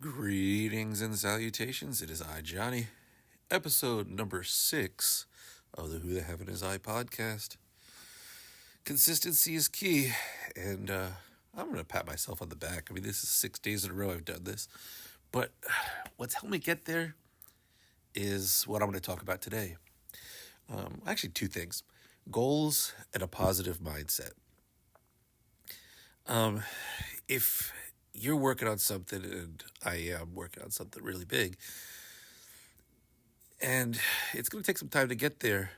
Greetings and salutations. It is I, Johnny, episode number 6 of the Who the Heaven Is I podcast. Consistency is key, and I'm going to pat myself on the back. I mean, this is 6 days in a row I've done this, but what's helped me get there is what I'm going to talk about today. Actually, two things: goals and a positive mindset. If you're working on something, and I am working on something really big, and it's going to take some time to get there.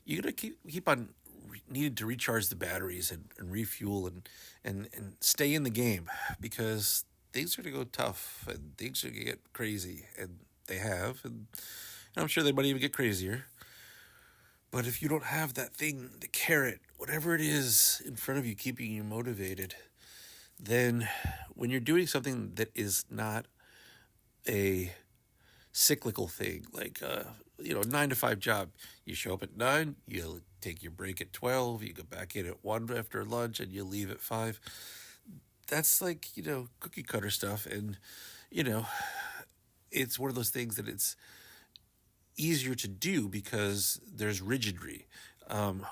You're going to keep on needing to recharge the batteries and refuel and stay in the game because things are going to go tough and things are going to get crazy, and they have, and I'm sure they might even get crazier. But if you don't have that thing, the carrot, whatever it is in front of you keeping you motivated, then when you're doing something that is not a cyclical thing, like a 9 to 5 job. You show up at 9, you take your break at 12, you go back in at 1 after lunch, and you leave at 5. That's like cookie cutter stuff, and you know it's one of those things that it's easier to do because there's rigidity.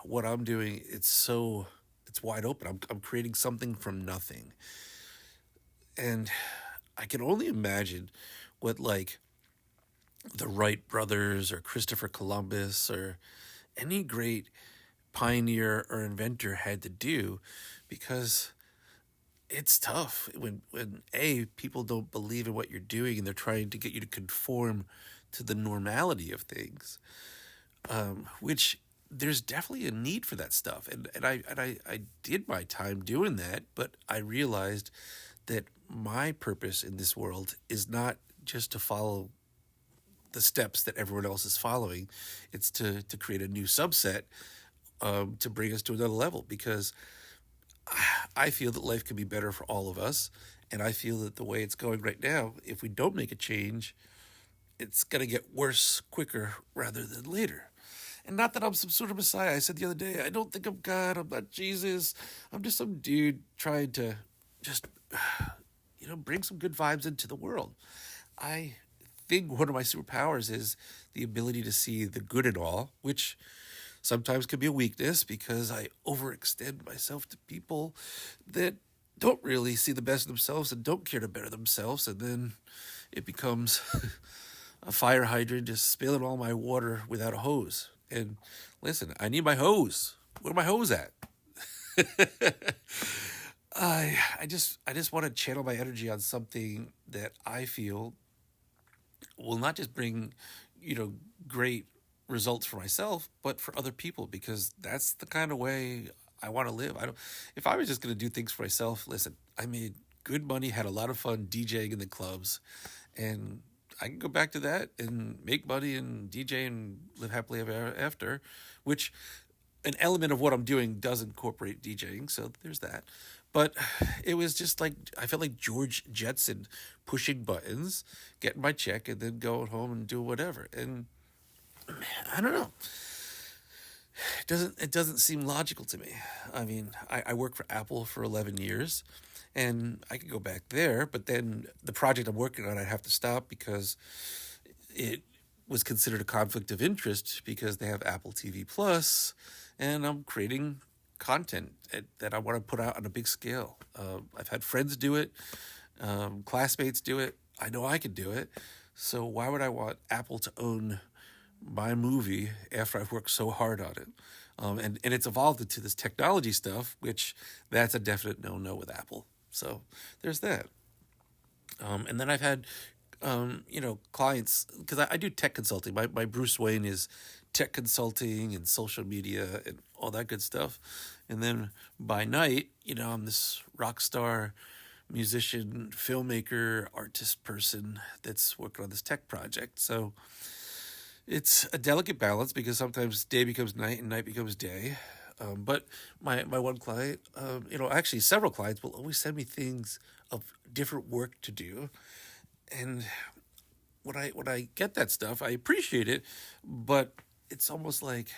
What I'm doing, it's wide open. I'm creating something from nothing, and I can only imagine what like the Wright brothers or Christopher Columbus or any great pioneer or inventor had to do, because it's tough when people don't believe in what you're doing and they're trying to get you to conform to the normality of things, which there's definitely a need for that stuff, and I did my time doing that, but I realized that my purpose in this world is not just to follow the steps that everyone else is following. It's to create a new subset, to bring us to another level, because I feel that life could be better for all of us. And I feel that the way it's going right now, if we don't make a change, it's going to get worse quicker rather than later. And not that I'm some sort of messiah. I said the other day, I don't think I'm God. I'm not Jesus. I'm just some dude trying to just, bring some good vibes into the world. I think one of my superpowers is the ability to see the good in all, which sometimes can be a weakness because I overextend myself to people that don't really see the best of themselves and don't care to better themselves. And then it becomes a fire hydrant just spilling all my water without a hose. And listen, I need my hose. Where my hose at? I just want to channel my energy on something that I feel will not just bring, great results for myself, but for other people, because that's the kind of way I want to live. I don't. If I was just going to do things for myself, listen, I made good money, had a lot of fun DJing in the clubs, and I can go back to that and make money and DJ and live happily ever after, which an element of what I'm doing does incorporate DJing, so there's that. But it was just like I felt like George Jetson pushing buttons, getting my check, and then going home and do whatever. And I don't know. It doesn't seem logical to me. I mean, I worked for Apple for 11 years, and I could go back there, but then the project I'm working on, I'd have to stop because it was considered a conflict of interest because they have Apple TV Plus, and I'm creating content that I want to put out on a big scale. I've had friends do it, classmates do it. I know I can do it. So why would I want Apple to own my movie after I've worked so hard on it? And it's evolved into this technology stuff, which that's a definite no with Apple. So there's that. And then I've had, clients, because I do tech consulting. My Bruce Wayne is tech consulting and social media and all that good stuff. And then by night, I'm this rock star musician, filmmaker, artist person that's working on this tech project. So it's a delicate balance because sometimes day becomes night and night becomes day. But my one client, actually several clients will always send me things of different work to do, and when I get that stuff, I appreciate it, but it's almost like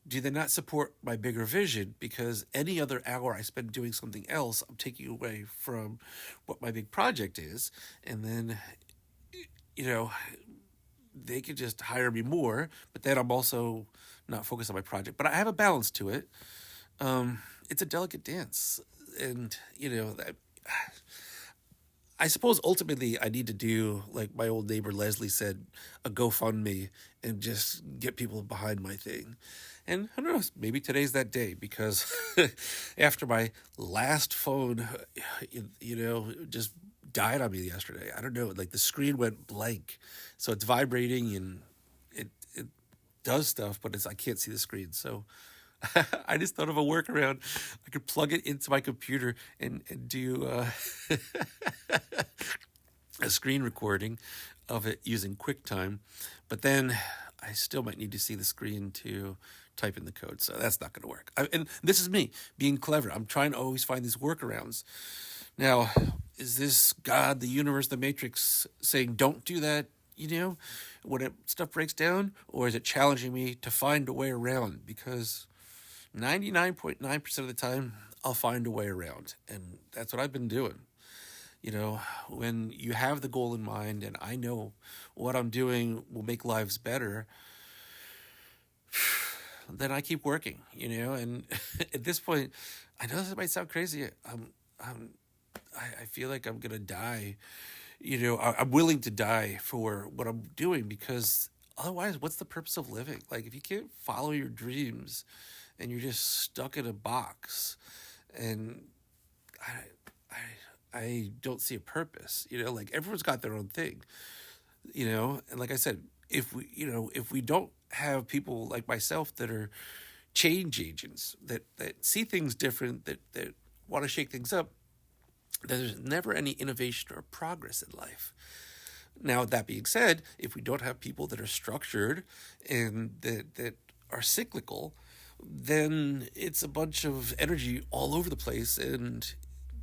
do they not support my bigger vision? Because any other hour I spend doing something else, I'm taking away from what my big project is. And then, you know, they could just hire me more, but then I'm also not focused on my project. But I have a balance to it. It's a delicate dance. And, I suppose ultimately I need to do, like my old neighbor Leslie said, a GoFundMe and just get people behind my thing. And who knows, maybe today's that day because after my last phone, just died on me yesterday. I don't know, like the screen went blank. So it's vibrating and it does stuff, but I can't see the screen. So I just thought of a workaround. I could plug it into my computer and do a screen recording of it using QuickTime, but then I still might need to see the screen to type in the code. So that's not going to work. And this is me being clever. I'm trying to always find these workarounds. Now, is this God, the universe, the Matrix saying don't do that? When stuff breaks down, or is it challenging me to find a way around? Because 99.9% of the time, I'll find a way around. And that's what I've been doing. When you have the goal in mind and I know what I'm doing will make lives better, then I keep working, and at this point, I know this might sound crazy. I feel like I'm going to die. I'm willing to die for what I'm doing because otherwise, what's the purpose of living? Like, if you can't follow your dreams and you're just stuck in a box and I don't see a purpose, like everyone's got their own thing, and like I said, if we don't have people like myself that are change agents that see things different, that want to shake things up, there's never any innovation or progress in life. Now, that being said, if we don't have people that are structured and that are cyclical, then it's a bunch of energy all over the place and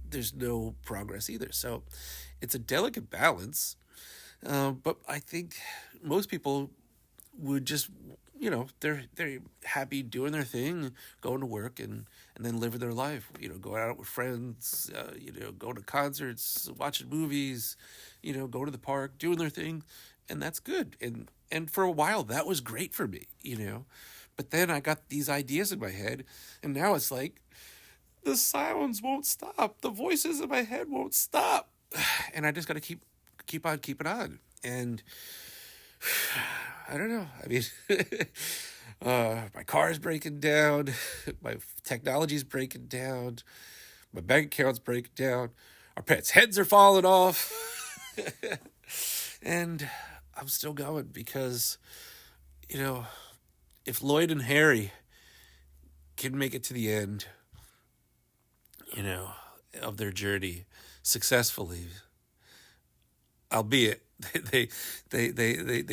there's no progress either. So it's a delicate balance. But I think most people would just, they're happy doing their thing, going to work and then living their life, going out with friends, going to concerts, watching movies, going to the park, doing their thing. And that's good. And for a while, that was great for me, But then I got these ideas in my head and now it's like, the sounds won't stop. The voices in my head won't stop. And I just got to keep on keeping on. And I don't know. I mean, my car's breaking down. My technology's breaking down. My bank account's breaking down. Our pets' heads are falling off. And I'm still going because, if Lloyd and Harry can make it to the end, of their journey successfully, albeit they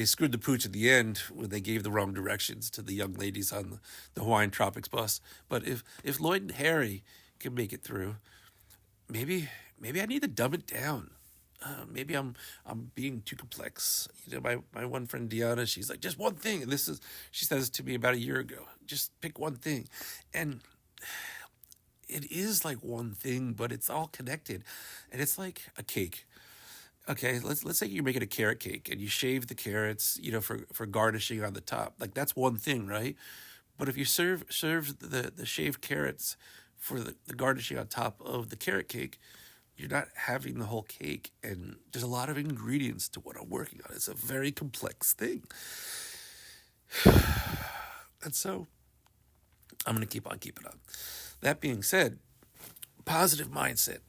screwed the pooch at the end when they gave the wrong directions to the young ladies on the Hawaiian Tropics bus. But if Lloyd and Harry can make it through, maybe I need to dumb it down. Maybe I'm being too complex. My one friend Deanna, she's like, just one thing, and she says to me about a year ago, just pick one thing, and it is like one thing, but it's all connected, and it's like a cake. Okay, let's say you're making a carrot cake and you shave the carrots, for garnishing on the top. Like that's one thing, right? But if you serve the shaved carrots for the garnishing on top of the carrot cake, you're not having the whole cake, and there's a lot of ingredients to what I'm working on. It's a very complex thing, and so I'm going to keep on keeping on. That being said, positive mindset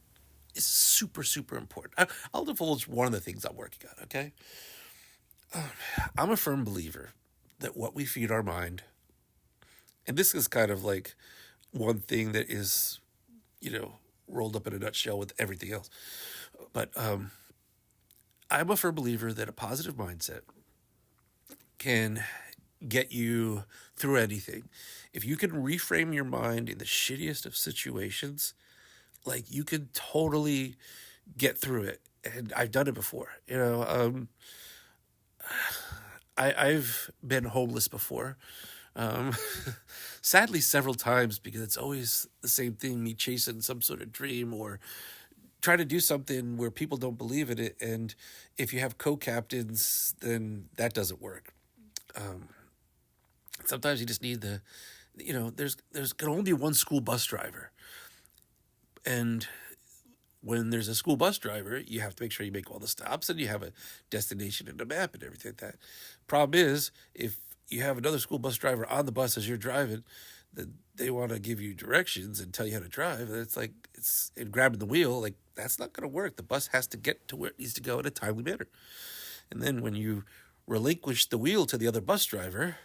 is super, super important. I'll divulge one of the things I'm working on, okay? I'm a firm believer that what we feed our mind, and this is kind of like one thing that is, rolled up in a nutshell with everything else. But I'm a firm believer that a positive mindset can get you through anything. If you can reframe your mind in the shittiest of situations, like you can totally get through it. And I've done it before. I've been homeless before. Um, Sadly, several times because it's always the same thing: me chasing some sort of dream or trying to do something where people don't believe in it. And if you have co-captains, then that doesn't work. Um, Sometimes you just need there's can only be one school bus driver, and when there's a school bus driver, you have to make sure you make all the stops and you have a destination and a map and everything like that. Problem is, if you have another school bus driver on the bus as you're driving, then they want to give you directions and tell you how to drive. And it's like it's and grabbing the wheel, like that's not going to work. The bus has to get to where it needs to go in a timely manner. And then when you relinquish the wheel to the other bus driver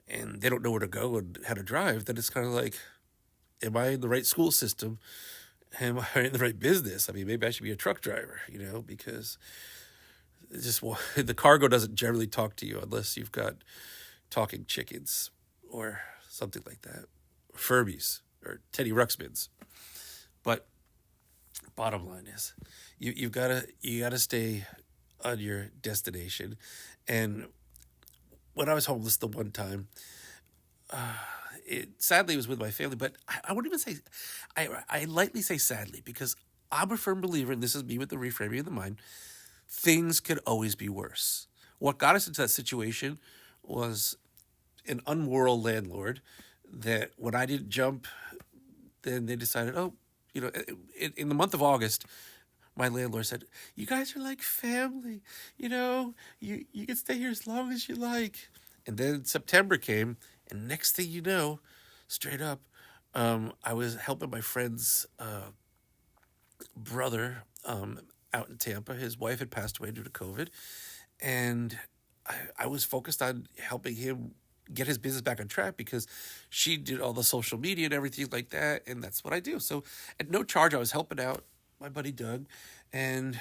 and they don't know where to go and how to drive, then it's kind of like, am I in the right school system? Am I in the right business? I mean, maybe I should be a truck driver, because it's just the cargo doesn't generally talk to you unless you've got talking chickens or something like that, Furbies or Teddy Ruxpins. But bottom line is, you gotta stay on your destination. And when I was homeless the one time, sadly it was with my family, but I wouldn't even say, I lightly say sadly because I'm a firm believer, and this is me with the reframing of the mind, things could always be worse. What got us into that situation was an unmoral landlord that when I didn't jump, then they decided, oh, in the month of August, my landlord said, "You guys are like family. You can stay here as long as you like." And then September came, and next thing you know, straight up, I was helping my friend's brother out in Tampa. His wife had passed away due to COVID, and I was focused on helping him get his business back on track because she did all the social media and everything like that, and that's what I do. So at no charge, I was helping out my buddy Doug, and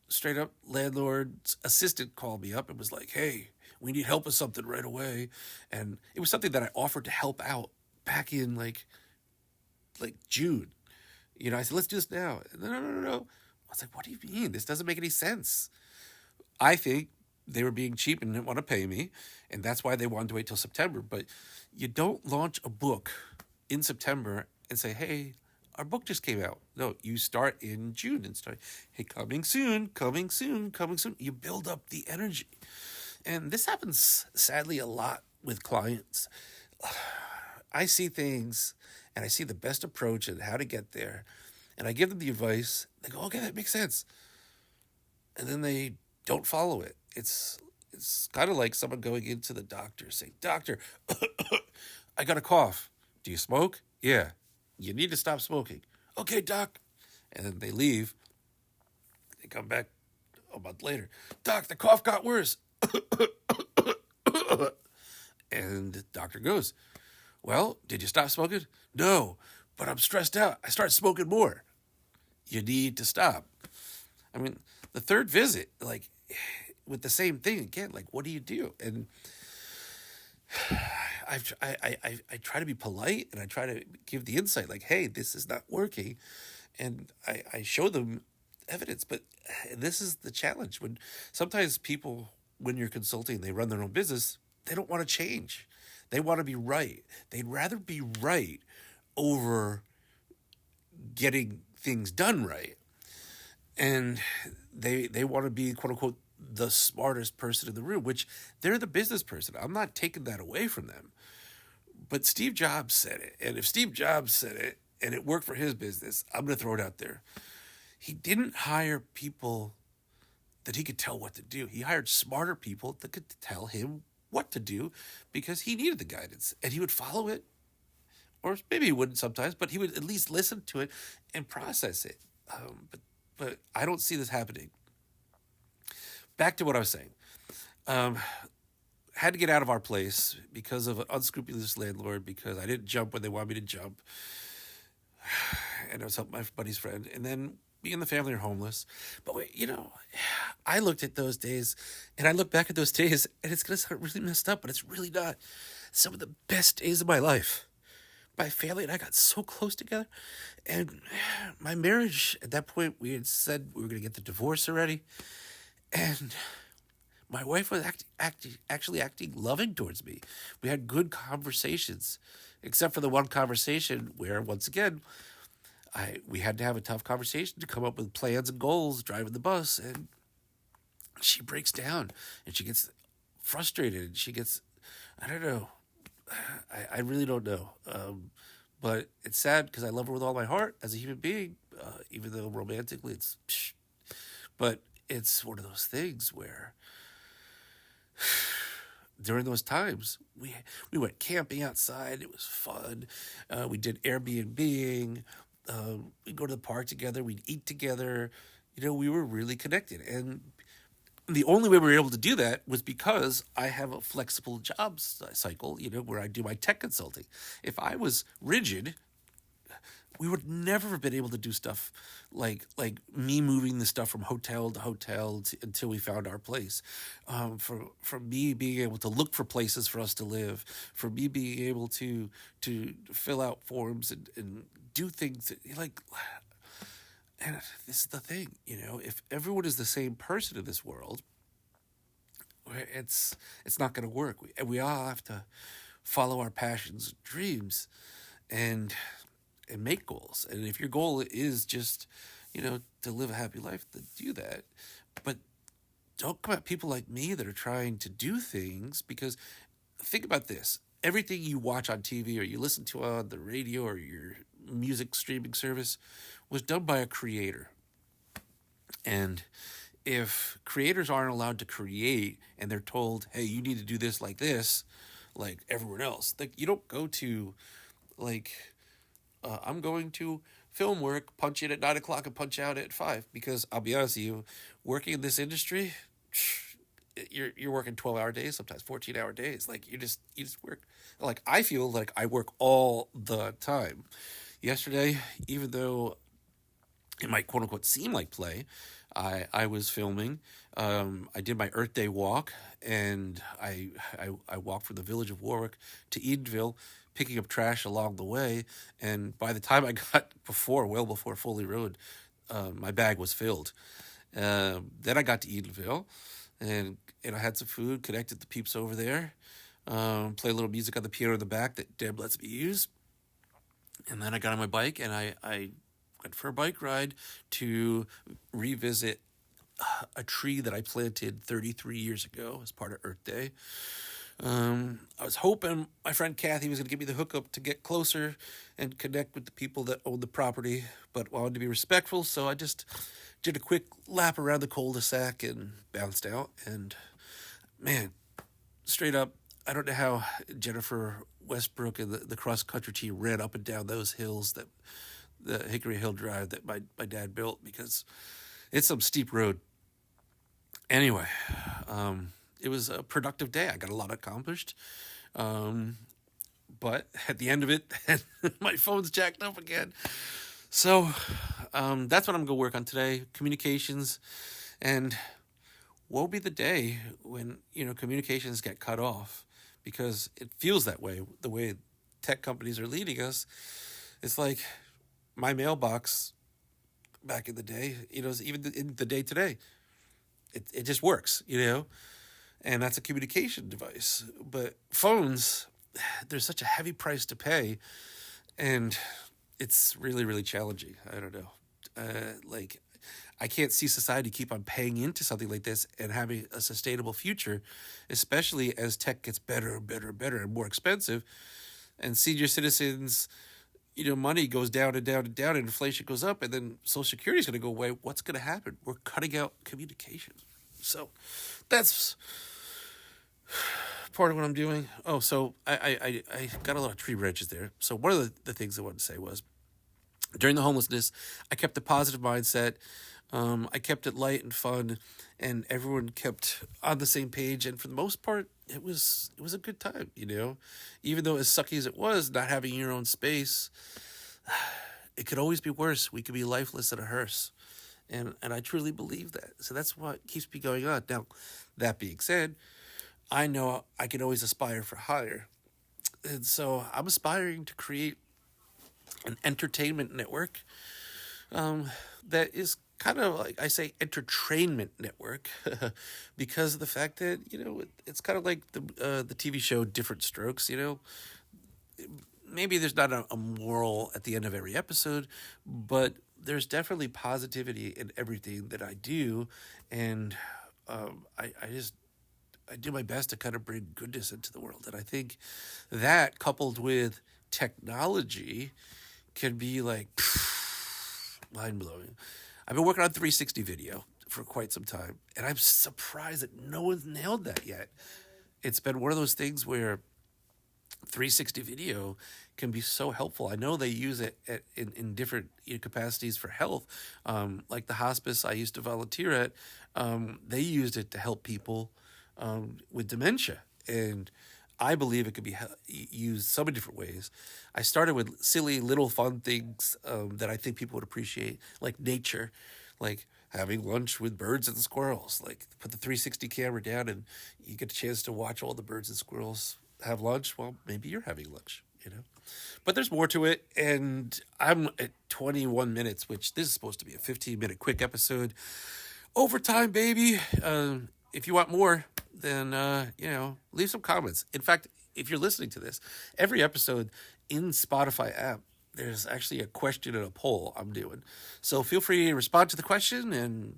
straight up landlord's assistant called me up and was like, "Hey, we need help with something right away." And it was something that I offered to help out back in like June. I said, "Let's do this now." No, no, no, no, no. I was like, "What do you mean? This doesn't make any sense." I think they were being cheap and didn't want to pay me, and that's why they wanted to wait till September. But you don't launch a book in September and say, "Hey, our book just came out." No, you start in June and start, "Hey, coming soon, coming soon, coming soon." You build up the energy. And this happens sadly a lot with clients. I see things and I see the best approach and how to get there. And I give them the advice. They go, "Okay, that makes sense." And then they don't follow it. It's kind of like someone going into the doctor saying, "Doctor, I got a cough. Do you smoke?" "Yeah." "You need to stop smoking." "Okay, doc." And then they leave. They come back a month later. "Doc, the cough got worse." And the doctor goes, "Well, did you stop smoking?" "No, but I'm stressed out. I start smoking more." "You need to stop." I mean, the third visit, like with the same thing again, like what do you do? And I try to be polite and I try to give the insight, like, "Hey, this is not working," and I show them evidence. But this is the challenge when sometimes people, when you're consulting, they run their own business, they don't want to change. They want to be right. They'd rather be right over getting things done right. And they want to be, quote unquote, the smartest person in the room, which they're the business person. I'm not taking that away from them. But Steve Jobs said it. And if Steve Jobs said it and it worked for his business, I'm going to throw it out there. He didn't hire people that he could tell what to do. He hired smarter people that could tell him what to do because he needed the guidance and he would follow it. Or maybe he wouldn't sometimes, but he would at least listen to it and process it. But I don't see this happening. Back to what I was saying. Had to get out of our place because of an unscrupulous landlord because I didn't jump when they wanted me to jump. And I was helping my buddy's friend. And then me and the family are homeless. But wait, I looked at those days and I look back at those days and it's going to sound really messed up, but it's really not. Some of the best days of my life. My family and I got so close together. And my marriage, at that point, we had said we were going to get the divorce already. And my wife was actually acting loving towards me. We had good conversations, except for the one conversation where, once again, we had to have a tough conversation to come up with plans and goals driving the bus, and she breaks down and she gets frustrated. And she gets, I don't know, I really don't know. But it's sad because I love her with all my heart as a human being, even though romantically it's, psh, but it's one of those things where during those times we went camping outside. It was fun. We did Airbnbing. We'd go to the park together. We'd eat together. We were really connected, and the only way we were able to do that was because I have a flexible job cycle. Where I do my tech consulting. If I was rigid, we would never have been able to do stuff like me moving the stuff from hotel to hotel until we found our place. For me being able to look for places for us to live, for me being able to fill out forms and do things like. And this is the thing, if everyone is the same person in this world, it's not going to work. We all have to follow our passions, dreams, and make goals. And if your goal is just, to live a happy life, then do that. But don't come at people like me that are trying to do things, because think about this. Everything you watch on TV or you listen to on the radio or your music streaming service was done by a creator. And if creators aren't allowed to create and they're told, hey, you need to do this like everyone else, like you don't go to like I'm going to film work, punch in at 9 o'clock and punch out at 5. Because I'll be honest with you, working in this industry, you're working 12-hour days, sometimes 14-hour days. Like you just work. Like I feel like I work all the time. Yesterday, even though it might quote unquote seem like play, I was filming. I did my Earth Day walk, and I walked from the village of Warwick to Edenville, picking up trash along the way. And by the time I got well before Foley Road, my bag was filled. Then I got to Edenville, and I had some food, connected the peeps over there, play a little music on the piano in the back that Deb lets me use. And then I got on my bike and I went for a bike ride to revisit a tree that I planted 33 years ago as part of Earth Day. I was hoping my friend Kathy was going to give me the hookup to get closer and connect with the people that own the property, but wanted to be respectful, so I just did a quick lap around the cul-de-sac and bounced out. And man, straight up, I don't know how Jennifer Westbrook and the cross-country team ran up and down those hills, that the Hickory Hill Drive that my dad built, because it's some steep road. Anyway, it was a productive day. I got a lot accomplished. But at the end of it, my phone's jacked up again. So that's what I'm going to work on today, communications. And woe be the day when, communications get cut off, because it feels that way, the way tech companies are leading us. It's like my mailbox back in the day, even in the day today, it just works, and that's a communication device. But phones, there's such a heavy price to pay, and it's really, really challenging. I don't know. I can't see society keep on paying into something like this and having a sustainable future, especially as tech gets better and better and better and more expensive, and senior citizens, money goes down and down and down, and inflation goes up, and then Social Security is going to go away. What's going to happen? We're cutting out communication. So that's part of what I'm doing. Oh, so I got a lot of tree branches there. So one of the things I wanted to say was, during the homelessness, I kept a positive mindset. I kept it light and fun, and everyone kept on the same page. And for the most part, it was a good time, Even though as sucky as it was, not having your own space, it could always be worse. We could be lifeless in a hearse. And I truly believe that. So that's what keeps me going on. Now, that being said, I know I can always aspire for higher. And so I'm aspiring to create an entertainment network that is kind of like I say entertainment network because of the fact that it's kind of like the TV show Different Strokes. Maybe there's not a moral at the end of every episode, but there's definitely positivity in everything that I do, and I just I do my best to kind of bring goodness into the world, and I think that coupled with technology can be like mind blowing. I've been working on 360 video for quite some time, and I'm surprised that no one's nailed that yet. It's been one of those things where 360 video can be so helpful. I know they use it in different capacities for health. Like the hospice I used to volunteer at, they used it to help people with dementia. And I believe it could be used so many different ways. I started with silly little fun things that I think people would appreciate, like nature, like having lunch with birds and squirrels. Like put the 360 camera down and you get a chance to watch all the birds and squirrels have lunch. Well, maybe you're having lunch. But there's more to it, and I'm at 21 minutes, which this is supposed to be a 15-minute quick episode. Overtime, baby. If you want more, then leave some comments. In fact, if you're listening to this, every episode in Spotify app, there's actually a question and a poll I'm doing. So feel free to respond to the question and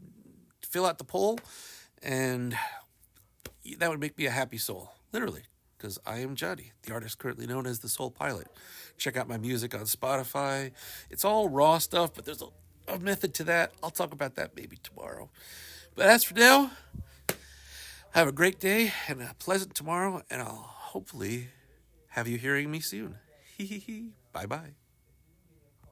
fill out the poll, and that would make me a happy soul, literally, because I am Johnny, the artist currently known as the Soul Pilot. Check out my music on Spotify. It's all raw stuff, but there's a method to that. I'll talk about that maybe tomorrow. But as for now, have a great day and a pleasant tomorrow, and I'll hopefully have you hearing me soon. Bye-bye.